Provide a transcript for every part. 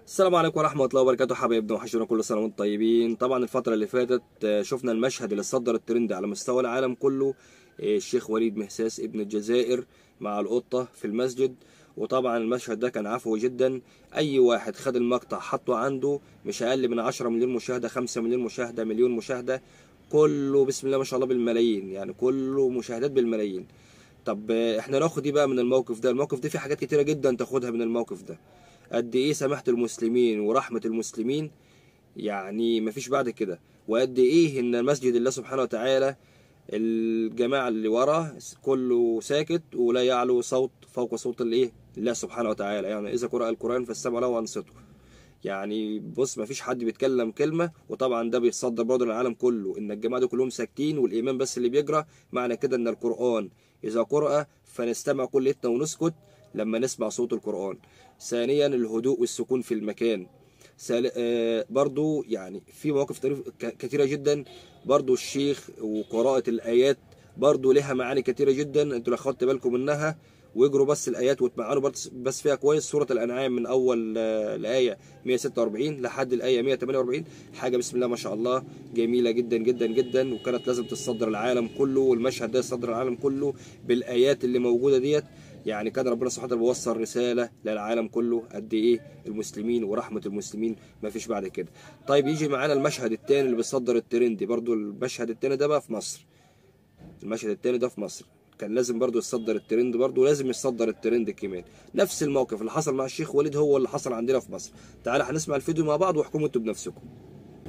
السلام عليكم ورحمة الله وبركاته حبايبنا وحشونا، كل سنة وانتم طيبين. طبعا الفترة اللي فاتت شفنا المشهد اللي صدر الترند على مستوى العالم كله، الشيخ وليد مهساس ابن الجزائر مع القطة في المسجد. وطبعا المشهد ده كان عفوي جدا، اي واحد خد المقطع حطه عنده مش اقل من 10 مليون مشاهدة، 5 مليون مشاهدة، مليون مشاهدة، كله بسم الله ما شاء الله بالملايين، يعني كله مشاهدات بالملايين. طب احنا ناخد ايه بقى من الموقف ده؟ الموقف ده فيه حاجات كتيرة جدا تاخدها من الموقف ده. قد ايه سماحة المسلمين ورحمة المسلمين، يعني مفيش بعد كده. وقد ايه ان مسجد الله سبحانه وتعالى الجماعة اللي وراه كله ساكت ولا يعلو صوت فوق صوت الايه الله سبحانه وتعالى. يعني اذا قرأ القرآن فاستمعوا له وانصتوا. يعني بص مفيش حد بيتكلم كلمة. وطبعا ده بيتصدر برضه للعالم كله ان الجماعة دول كلهم ساكتين والإمام بس اللي بيجرى. معنى كده ان القرآن إذا قرأ فنستمع كلنا ونسكت لما نسمع صوت القرآن. ثانيا الهدوء والسكون في المكان. برضو يعني في مواقف كثيرة جدا. برضو الشيخ وقراءة الآيات برضو لها معاني كثيرة جدا، انتوا لو خدت بالكم منها واجروا بس الآيات وتمعنوا بس فيها كويس. سورة الأنعام من أول الآية 146 لحد الآية 148 حاجة بسم الله ما شاء الله جميلة جدا جدا جدا، وكانت لازم تصدر العالم كله، والمشهد ده يصدر العالم كله بالآيات اللي موجودة ديت. يعني كان ربنا سبحانه وتعالى بيوصل رسالة للعالم كله قد ايه المسلمين ورحمة المسلمين ما فيش بعد كده. طيب يجي معانا المشهد التاني اللي بيصدر الترند، برضو المشهد التاني ده بقى في مصر. المشهد التاني ده في مصر كان لازم برضو يصدر الترند، برضو لازم يصدر الترند كمان. نفس الموقف اللي حصل مع الشيخ وليد هو اللي حصل عندنا في مصر. تعالى هنسمع الفيديو مع بعض واحكموا انتوا بنفسكم.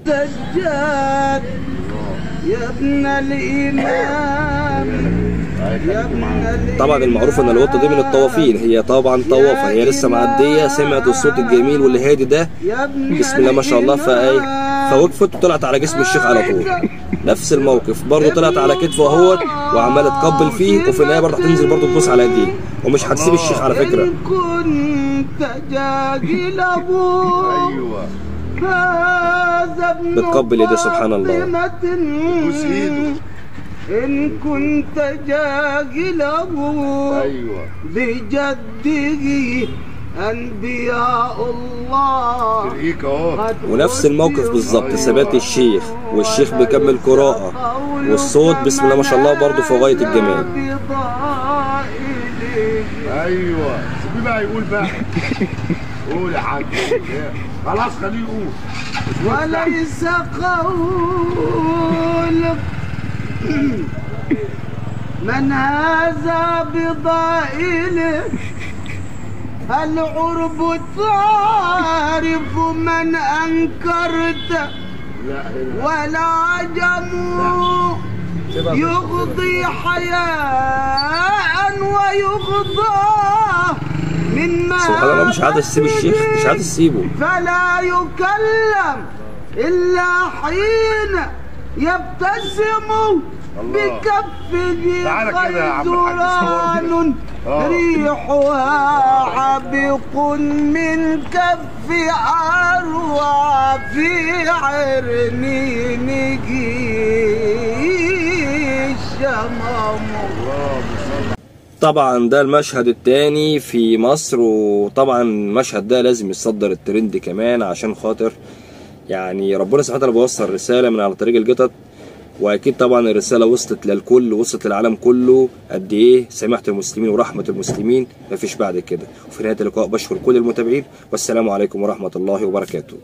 سجاد يا ابن الإمام. طبعا المعروف ان القطه دي من الطوافين، هي طبعا طوافه، هي لسه معديه سمعت الصوت الجميل والهادي ده بسم الله ما شاء الله، فوقفت وطلعت على جسم الشيخ على طول. نفس الموقف برضه طلعت على كتفه اهوت وعماله تقبل فيه، وفي النهايه برضه هتنزل برضه تبوس على ايديه، ومش هتسيب الشيخ على فكره. بتقبل ايديه سبحان الله. بوس ايده إن كنت جاهله بجده أنبياء الله. ونفس الموقف بالظبط ثبات الشيخ والشيخ بيكمل قراءة والصوت بسم الله ما شاء الله برضه في غاية الجمال. ايوه سيبيه بقى يقول بقى. قول يا حاج خلاص خليه يقول. وليس قول من هذا بضائله العرب تعرف من أنكرت والعجم يغضي حياء ويغضى من ما سبحان الله مش عايز تسيب الشيخ، مش عايز تسيبه. فلا يكلم إلا حين يبتسم بكفه غيزران ريحها عبق من كف أروى في عرنينه الشمام. طبعا ده المشهد التاني في مصر، وطبعا المشهد ده لازم يصدر الترند كمان عشان خاطر يعني ربنا سبحانه وتعالى بيوصل رسالة من على طريق القطط. واكيد طبعا الرساله وصلت للكل، وصلت للعالم كله قد ايه سماحه المسلمين ورحمه المسلمين مفيش بعد كده. وفي نهايه اللقاء بشكر كل المتابعين، والسلام عليكم ورحمه الله وبركاته.